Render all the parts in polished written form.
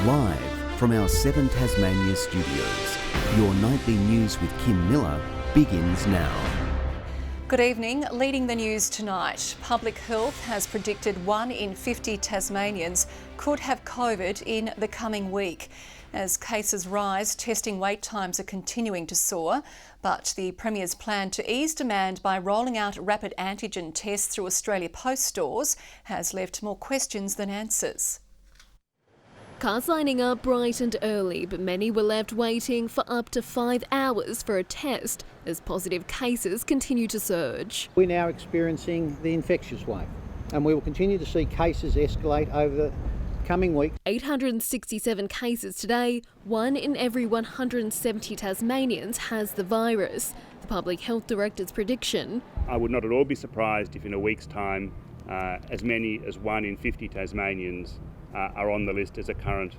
Live from our 7 Tasmania studios, your nightly news with Kim Miller begins now. Good evening. Leading the news tonight, Public Health has predicted 1 in 50 Tasmanians could have COVID in the coming week. As cases rise, testing wait times are continuing to soar, but the Premier's plan to ease demand by rolling out rapid antigen tests through Australia Post stores has left more questions than answers. Cars lining up bright and early, but many were left waiting for up to 5 hours for a test as positive cases continue to surge. We're now experiencing the infectious wave, and we will continue to see cases escalate over the coming week. 867 cases today, 1 in every 170 Tasmanians has the virus. The Public Health Director's prediction: I would not at all be surprised if in a week's time as many as 1 in 50 Tasmanians are on the list as a current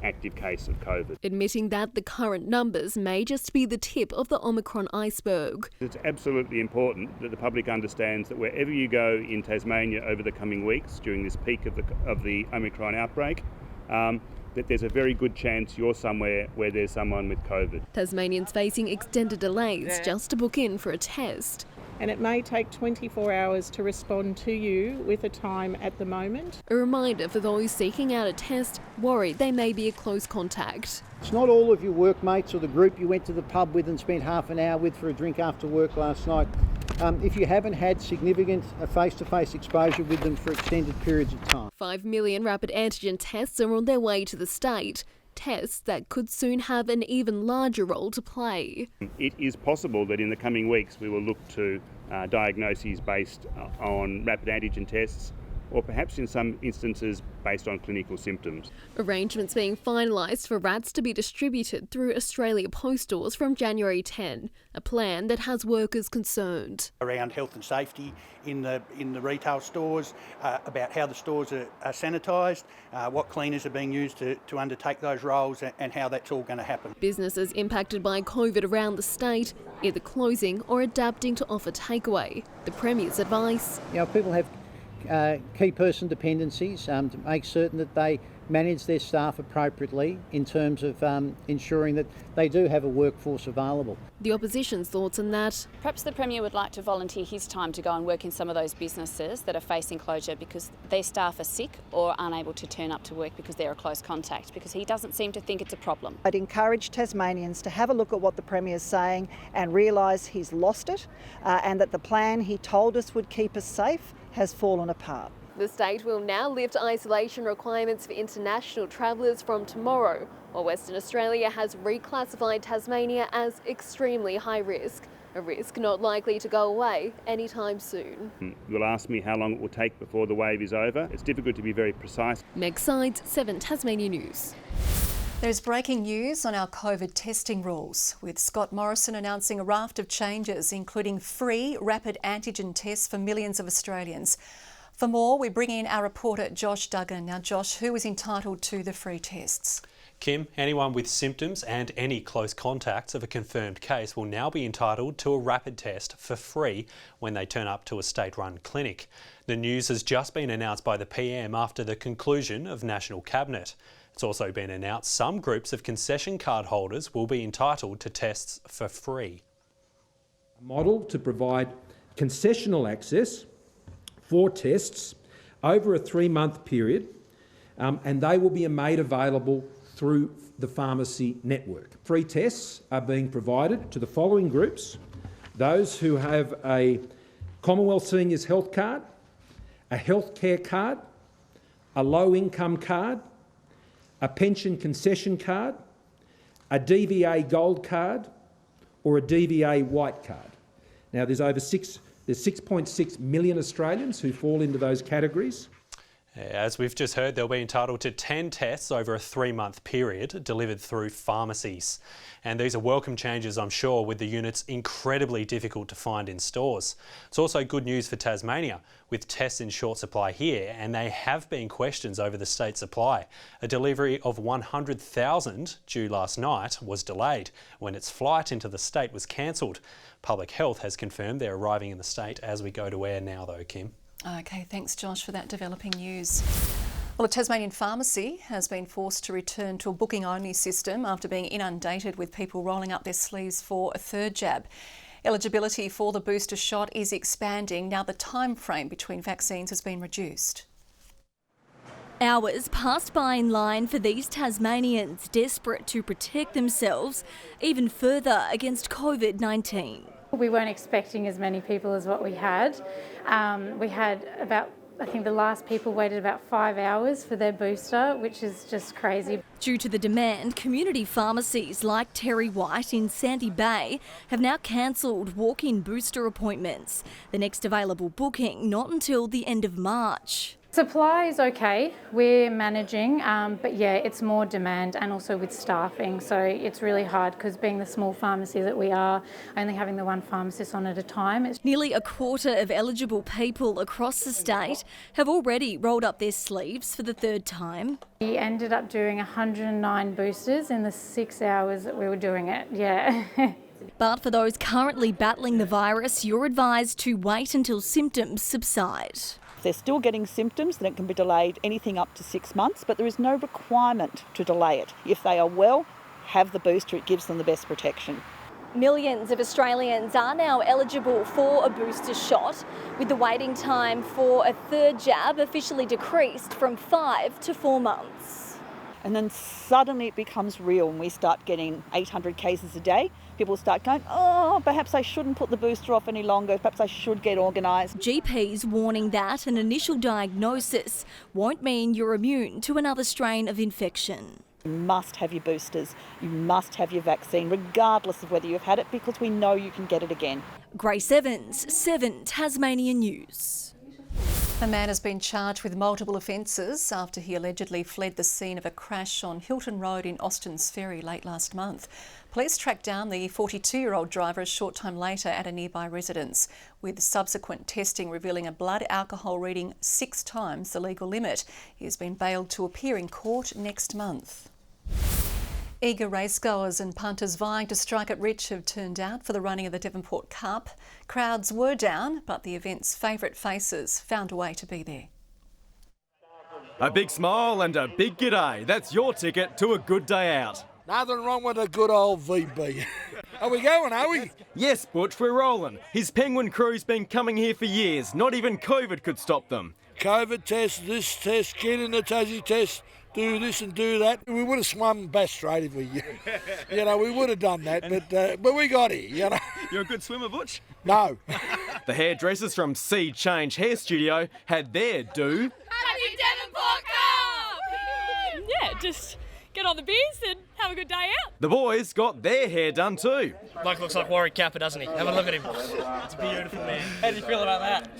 active case of COVID. Admitting that the current numbers may just be the tip of the Omicron iceberg. It's absolutely important that the public understands that wherever you go in Tasmania over the coming weeks during this peak of the Omicron outbreak, that there's a very good chance you're somewhere where there's someone with COVID. Tasmanians facing extended delays just to book in for a test. And it may take 24 hours to respond to you with a time at the moment. A reminder for those seeking out a test worried they may be a close contact. It's not all of your workmates or the group you went to the pub with and spent half an hour with for a drink after work last night. If you haven't had significant face-to-face exposure with them for extended periods of time. 5 million rapid antigen tests are on their way to the state. Tests that could soon have an even larger role to play. It is possible that in the coming weeks we will look to diagnoses based on rapid antigen tests, or perhaps in some instances based on clinical symptoms. Arrangements being finalised for RATs to be distributed through Australia Post stores from January 10, a plan that has workers concerned. Around health and safety in the retail stores, about how the stores are sanitised, what cleaners are being used to undertake those roles, and how that's all going to happen. Businesses impacted by COVID around the state, either closing or adapting to offer takeaway. The Premier's advice: people have key person dependencies to make certain that they manage their staff appropriately in terms of ensuring that they do have a workforce available. The opposition's thoughts on that: perhaps the Premier would like to volunteer his time to go and work in some of those businesses that are facing closure because their staff are sick or unable to turn up to work because they're a close contact, because he doesn't seem to think it's a problem. I'd encourage Tasmanians to have a look at what the Premier's saying and realise he's lost it, and that the plan he told us would keep us safe has fallen apart. The state will now lift isolation requirements for international travellers from tomorrow, while Western Australia has reclassified Tasmania as extremely high risk, a risk not likely to go away anytime soon. You'll ask me how long it will take before the wave is over. It's difficult to be very precise. Meg Sides, 7 Tasmania News. There's breaking news on our COVID testing rules, with Scott Morrison announcing a raft of changes, including free rapid antigen tests for millions of Australians. For more, we bring in our reporter Josh Duggan. Now, Josh, who is entitled to the free tests? Kim, anyone with symptoms and any close contacts of a confirmed case will now be entitled to a rapid test for free when they turn up to a state-run clinic. The news has just been announced by the PM after the conclusion of National Cabinet. It's also been announced some groups of concession card holders will be entitled to tests for free. A model to provide concessional access for tests over a 3-month period, and they will be made available through the pharmacy network. Free tests are being provided to the following groups: those who have a Commonwealth Seniors Health Card, a healthcare card, a low-income card, a pension concession card, a DVA Gold card, or a DVA White card. Now, there's 6.6 million Australians who fall into those categories. As we've just heard, they'll be entitled to 10 tests over a 3-month period delivered through pharmacies. And these are welcome changes, I'm sure, with the units incredibly difficult to find in stores. It's also good news for Tasmania, with tests in short supply here, and there have been questions over the state supply. A delivery of 100,000 due last night was delayed when its flight into the state was cancelled. Public Health has confirmed they're arriving in the state as we go to air now though, Kim. Okay, thanks Josh for that developing news. Well, a Tasmanian pharmacy has been forced to return to a booking-only system after being inundated with people rolling up their sleeves for a third jab. Eligibility for the booster shot is expanding now the time frame between vaccines has been reduced. Hours passed by in line for these Tasmanians desperate to protect themselves even further against COVID-19. We weren't expecting as many people as what we had. We had about, I think the last people waited about 5 hours for their booster, which is just crazy. Due to the demand, community pharmacies like Terry White in Sandy Bay have now cancelled walk-in booster appointments. The next available booking not until the end of March. Supply is okay, we're managing, but yeah, it's more demand and also with staffing. So it's really hard because being the small pharmacy that we are, only having the one pharmacist on at a time. Nearly a quarter of eligible people across the state have already rolled up their sleeves for the third time. We ended up doing 109 boosters in the 6 hours that we were doing it, yeah. But for those currently battling the virus, you're advised to wait until symptoms subside. If they're still getting symptoms, then it can be delayed anything up to 6 months, but there is no requirement to delay it. If they are well, have the booster, it gives them the best protection. Millions of Australians are now eligible for a booster shot, with the waiting time for a third jab officially decreased from 5 to 4 months. And then suddenly it becomes real and we start getting 800 cases a day. People start going, oh, perhaps I shouldn't put the booster off any longer, perhaps I should get organised. GPs warning that an initial diagnosis won't mean you're immune to another strain of infection. You must have your boosters, you must have your vaccine, regardless of whether you've had it, because we know you can get it again. Grace Evans, 7 Tasmania News. A man has been charged with multiple offences after he allegedly fled the scene of a crash on Hilton Road in Austin's Ferry late last month. Police tracked down the 42-year-old driver a short time later at a nearby residence, with subsequent testing revealing a blood alcohol reading 6 times the legal limit. He has been bailed to appear in court next month. Eager racegoers and punters vying to strike it rich have turned out for the running of the Devonport Cup. Crowds were down, but the event's favourite faces found a way to be there. A big smile and a big g'day. That's your ticket to a good day out. Nothing wrong with a good old VB. Are we going, are we? Yes, Butch, we're rolling. His penguin crew's been coming here for years. Not even COVID could stop them. COVID test, this test, get in the Tassie test, do this and do that. We would have swum Bass Strait if we, we would have done that, but we got here, You're a good swimmer, Butch? No. The hairdressers from Sea Change Hair Studio had their do. Happy Devonport Cup! Yeah, just get on the beers and have a good day out. The boys got their hair done too. Bloke looks like Warwick Kappa, doesn't he? Have a look at him. It's beautiful, man. How do you feel about that?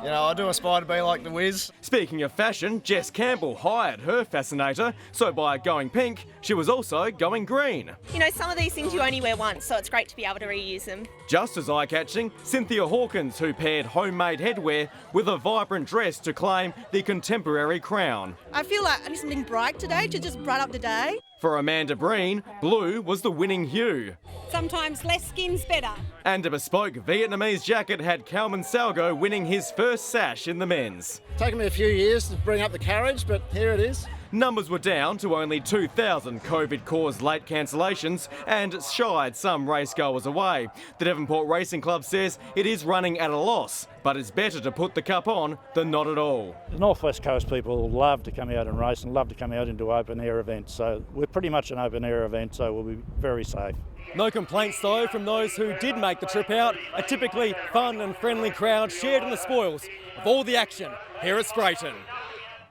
I do aspire to be like the Wiz. Speaking of fashion, Jess Campbell hired her fascinator, so by going pink, she was also going green. Some of these things you only wear once, so it's great to be able to reuse them. Just as eye-catching, Cynthia Hawkins, who paired homemade headwear with a vibrant dress to claim the contemporary crown. I feel like I need something bright today to just brighten up the day. For Amanda Breen, blue was the winning hue. Sometimes less skin's better. And a bespoke Vietnamese jacket had Kalman Salgo winning his first sash in the men's. Taken me a few years to bring up the courage, but here it is. Numbers were down to only 2,000 COVID-caused late cancellations and shied some racegoers away. The Devonport Racing Club says it is running at a loss, but it's better to put the cup on than not at all. The North West Coast people love to come out and race and love to come out into open-air events, so we're pretty much an open-air event, so we'll be very safe. No complaints though from those who did make the trip out. A typically fun and friendly crowd shared in the spoils of all the action here at Sprayton.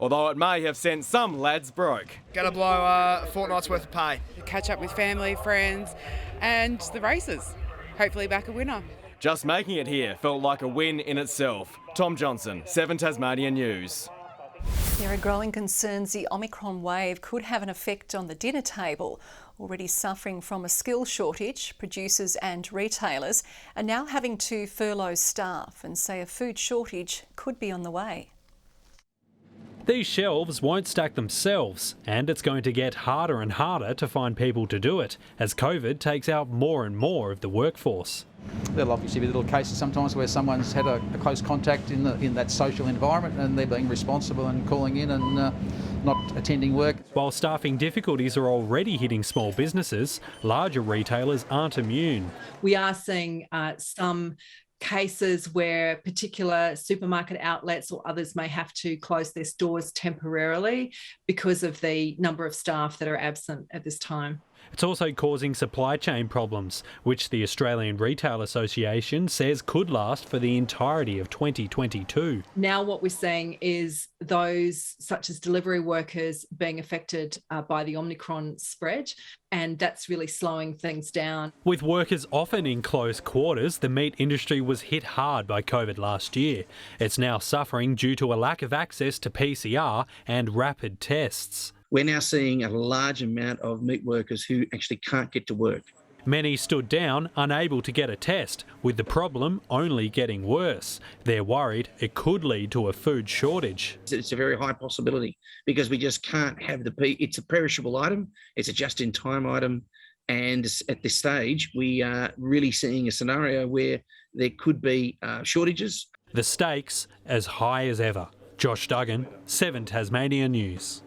Although it may have sent some lads broke. Going to blow a fortnight's worth of pay. Catch up with family, friends and the races. Hopefully back a winner. Just making it here felt like a win in itself. Tom Johnson, 7 Tasmania News. There are growing concerns the Omicron wave could have an effect on the dinner table. Already suffering from a skill shortage, producers and retailers are now having to furlough staff and say a food shortage could be on the way. These shelves won't stack themselves, and it's going to get harder and harder to find people to do it as COVID takes out more and more of the workforce. There'll obviously be little cases sometimes where someone's had a close contact in that social environment and they're being responsible and calling in and not attending work. While staffing difficulties are already hitting small businesses, larger retailers aren't immune. We are seeing some cases where particular supermarket outlets or others may have to close their stores temporarily because of the number of staff that are absent at this time. It's also causing supply chain problems, which the Australian Retail Association says could last for the entirety of 2022. Now what we're seeing is those such as delivery workers being affected by the Omicron spread, and that's really slowing things down. With workers often in close quarters, the meat industry was hit hard by COVID last year. It's now suffering due to a lack of access to PCR and rapid tests. We're now seeing a large amount of meat workers who actually can't get to work. Many stood down, unable to get a test, with the problem only getting worse. They're worried it could lead to a food shortage. It's a very high possibility because we just can't have it's a perishable item, it's a just-in-time item, and at this stage we are really seeing a scenario where there could be shortages. The stakes as high as ever. Josh Duggan, 7 Tasmania News.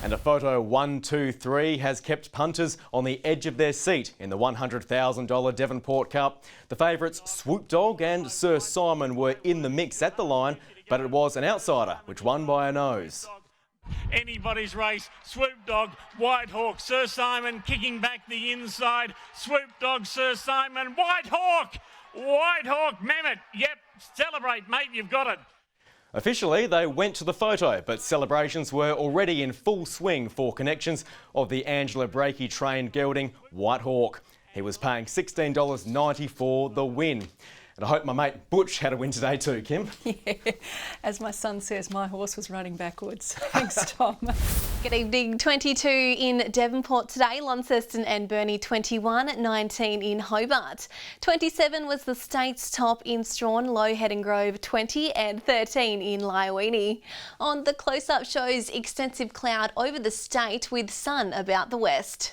And a photo 1-2-3 has kept punters on the edge of their seat in the $100,000 Devonport Cup. The favourites Swoop Dog and Sir Simon were in the mix at the line, but it was an outsider which won by a nose. Anybody's race. Swoop Dog, White Hawk, Sir Simon kicking back the inside. Swoop Dog, Sir Simon, White Hawk, Mammoth. Yep, celebrate, mate, you've got it. Officially, they went to the photo, but celebrations were already in full swing for connections of the Angela Breakey-trained gelding White Hawk. He was paying $16.90 for the win. And I hope my mate Butch had a win today too, Kim. Yeah, as my son says, my horse was running backwards. Thanks, Tom. Good evening. 22 in Devonport today, Launceston and Burnie 21, 19 in Hobart. 27 was the state's top in Strawn, Low Head and Grove 20 and 13 in Lyoini. On the close-up shows extensive cloud over the state with sun about the west.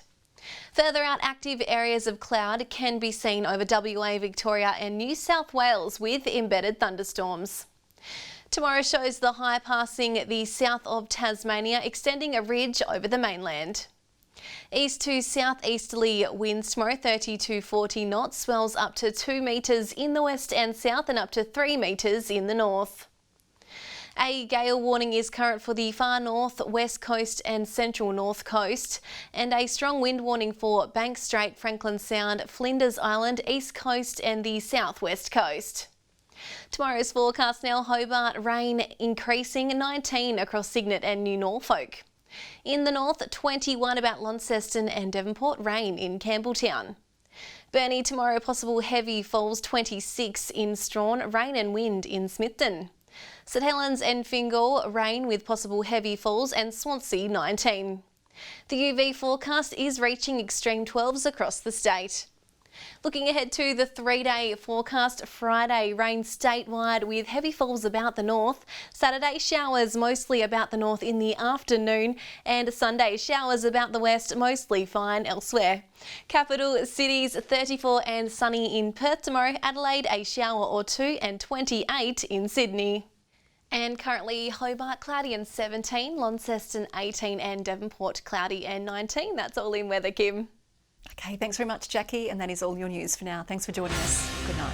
Further out, active areas of cloud can be seen over WA, Victoria and New South Wales with embedded thunderstorms. Tomorrow shows the high passing the south of Tasmania, extending a ridge over the mainland. East to southeasterly winds tomorrow, 30 to 40 knots, swells up to 2 metres in the west and south and up to 3 metres in the north. A gale warning is current for the far north, west coast and central north coast, and a strong wind warning for Banks Strait, Franklin Sound, Flinders Island, east coast and the southwest coast. Tomorrow's forecast now, Hobart, rain increasing, 19 across Cygnet and New Norfolk. In the north, 21 about Launceston and Devonport, rain in Campbelltown. Burnie tomorrow, possible heavy falls, 26 in Strawn, rain and wind in Smithton. St Helens and Fingal, rain with possible heavy falls, and Swansea 19. The UV forecast is reaching extreme 12s across the state. Looking ahead to the 3-day forecast, Friday rain statewide with heavy falls about the north. Saturday showers mostly about the north in the afternoon, and Sunday showers about the west, mostly fine elsewhere. Capital cities 34 and sunny in Perth tomorrow, Adelaide a shower or two and 28 in Sydney. And currently Hobart cloudy and 17, Launceston 18 and Devonport cloudy and 19. That's all in weather, Kim. Okay, thanks very much, Jackie, and that is all your news for now. Thanks for joining us. Good night.